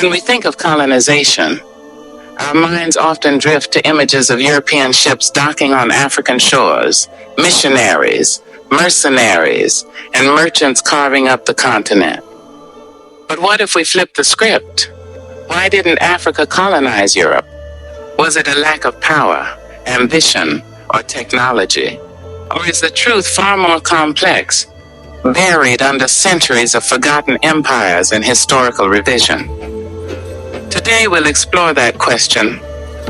When we think of colonization, our minds often drift to images of European ships docking on African shores, missionaries, mercenaries, and merchants carving up the continent. But what if we flip the script? Why didn't Africa colonize Europe? Was it a lack of power, ambition, or technology? Or is the truth far more complex, buried under centuries of forgotten empires and historical revision? Today we'll explore that question,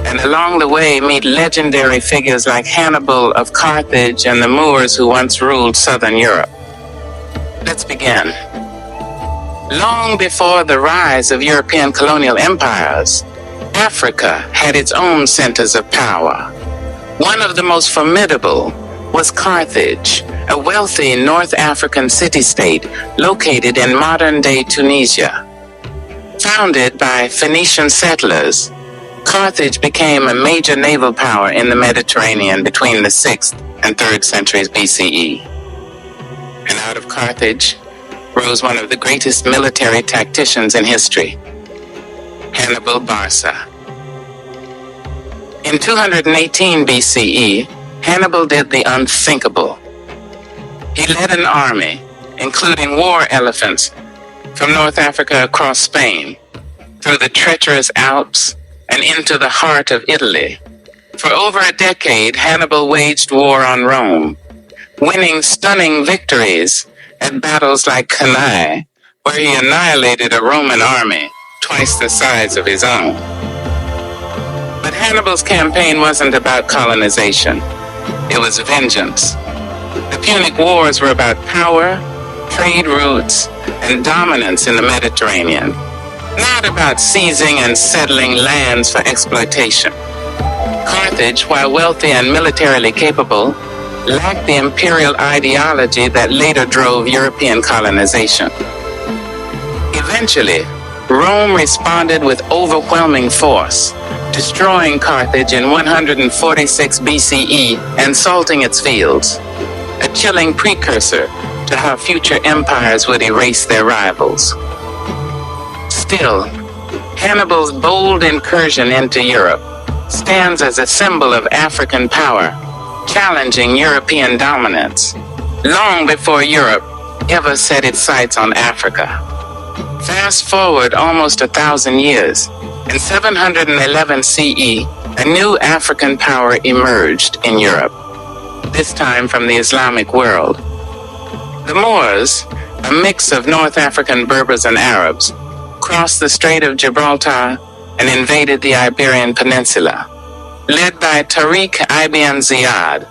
and along the way meet legendary figures like Hannibal of Carthage and the Moors who once ruled southern Europe. Let's begin. Long before the rise of European colonial empires, Africa had its own centers of power. One of the most formidable was Carthage, a wealthy North African city-state located in modern-day Tunisia. Founded by Phoenician settlers, Carthage became a major naval power in the Mediterranean between the 6th and 3rd centuries BCE. And out of Carthage rose one of the greatest military tacticians in history, Hannibal Barca. In 218 BCE, Hannibal did the unthinkable. He led an army, including war elephants, from North Africa across Spain, through the treacherous Alps, and into the heart of Italy. For over a decade, Hannibal waged war on Rome, winning stunning victories at battles like Colonize, where he annihilated a Roman army twice the size of his own. But Hannibal's campaign wasn't about colonization. It was vengeance. The Punic Wars were about power, trade routes, and dominance in the Mediterranean, not about seizing and settling lands for exploitation. Carthage, while wealthy and militarily capable, lacked the imperial ideology that later drove European colonization. Eventually, Rome responded with overwhelming force, destroying Carthage in 146 BCE and salting its fields, a chilling precursor to how future empires would erase their rivals. Still, Hannibal's bold incursion into Europe stands as a symbol of African power, challenging European dominance, long before Europe ever set its sights on Africa. Fast forward almost 1,000 years, in 711 CE, a new African power emerged in Europe, this time from the Islamic world. The Moors, a mix of North African Berbers and Arabs, crossed the Strait of Gibraltar and invaded the Iberian Peninsula. Led by Tariq Ibn Ziyad,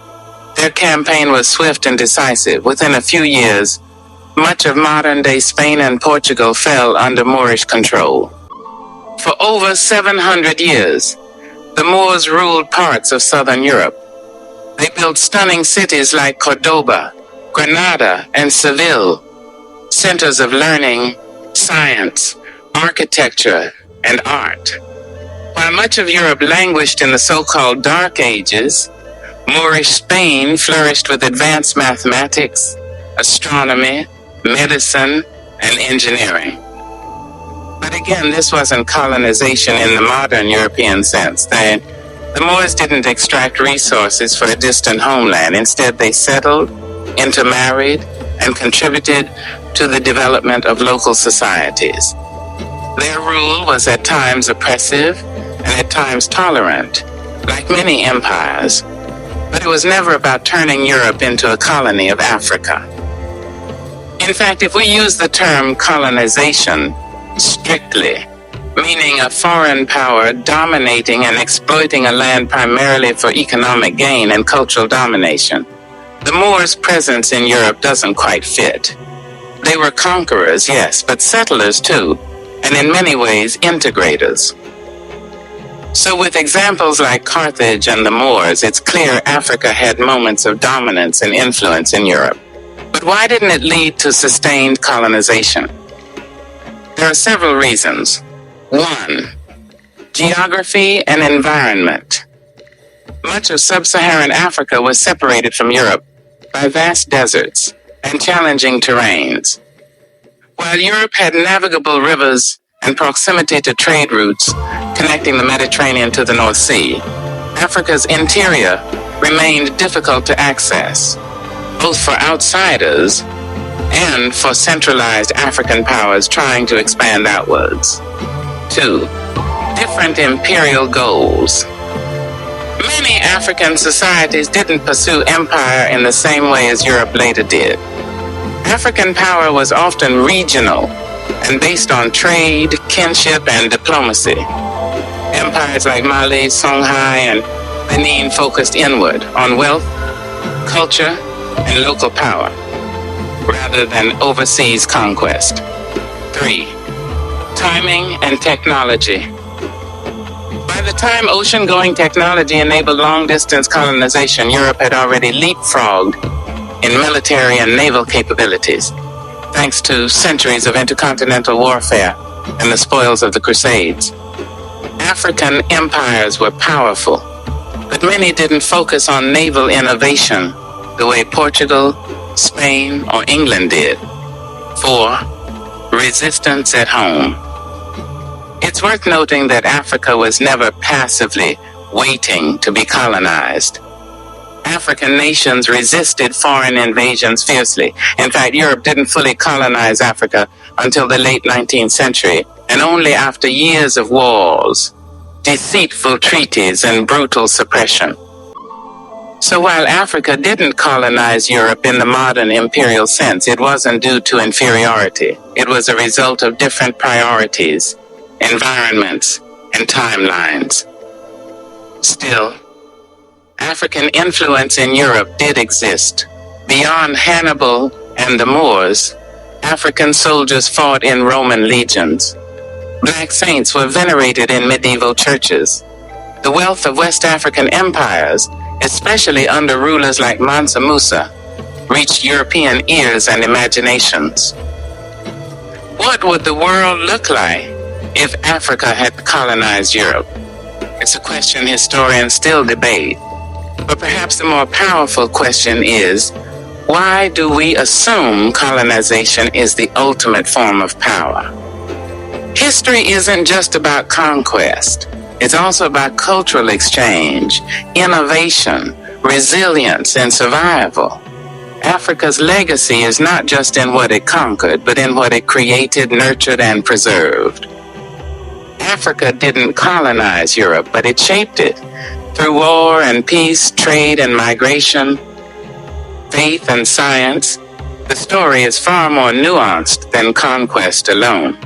their campaign was swift and decisive. Within a few years, much of modern-day Spain and Portugal fell under Moorish control. For over 700 years, the Moors ruled parts of southern Europe. They built stunning cities like Cordoba, Granada, and Seville, centers of learning, science, architecture, and art. While much of Europe languished in the so-called Dark Ages, Moorish Spain flourished with advanced mathematics, astronomy, medicine, and engineering. But again, this wasn't colonization in the modern European sense. The Moors didn't extract resources for a distant homeland. Instead, they settled, intermarried, and contributed to the development of local societies. Their rule was at times oppressive and at times tolerant, like many empires, but it was never about turning Europe into a colony of Africa. In fact, if we use the term colonization strictly, meaning a foreign power dominating and exploiting a land primarily for economic gain and cultural domination, the Moors' presence in Europe doesn't quite fit. They were conquerors, yes, but settlers too, and in many ways integrators. So with examples like Carthage and the Moors, it's clear Africa had moments of dominance and influence in Europe. But why didn't it lead to sustained colonization? There are several reasons. 1. Geography and environment. Much of sub-Saharan Africa was separated from Europe by vast deserts and challenging terrains. While Europe had navigable rivers and proximity to trade routes connecting the Mediterranean to the North Sea, Africa's interior remained difficult to access, both for outsiders and for centralized African powers trying to expand outwards. 2. Different imperial goals. Many African societies didn't pursue empire in the same way as Europe later did. African power was often regional and based on trade, kinship, and diplomacy. Empires like Mali, Songhai, and Benin focused inward on wealth, culture, and local power, rather than overseas conquest. 3. Timing and technology. By the time ocean-going technology enabled long-distance colonization, Europe had already leapfrogged in military and naval capabilities, thanks to centuries of intercontinental warfare and the spoils of the Crusades. African empires were powerful, but many didn't focus on naval innovation the way Portugal, Spain, or England did. 4. Resistance at home. It's worth noting that Africa was never passively waiting to be colonized. African nations resisted foreign invasions fiercely. In fact, Europe didn't fully colonize Africa until the late 19th century, and only after years of wars, deceitful treaties, and brutal suppression. So while Africa didn't colonize Europe in the modern imperial sense, it wasn't due to inferiority. It was a result of different priorities, environments, and timelines. Still, African influence in Europe did exist. Beyond Hannibal and the Moors, African soldiers fought in Roman legions. Black saints were venerated in medieval churches. The wealth of West African empires, especially under rulers like Mansa Musa, reached European ears and imaginations. What would the world look like if Africa had colonized Europe? It's a question historians still debate. But perhaps the more powerful question is, why do we assume colonization is the ultimate form of power? History isn't just about conquest. It's also about cultural exchange, innovation, resilience, and survival. Africa's legacy is not just in what it conquered, but in what it created, nurtured, and preserved. Africa didn't colonize Europe, but it shaped it. Through war and peace, trade and migration, faith and science, the story is far more nuanced than conquest alone.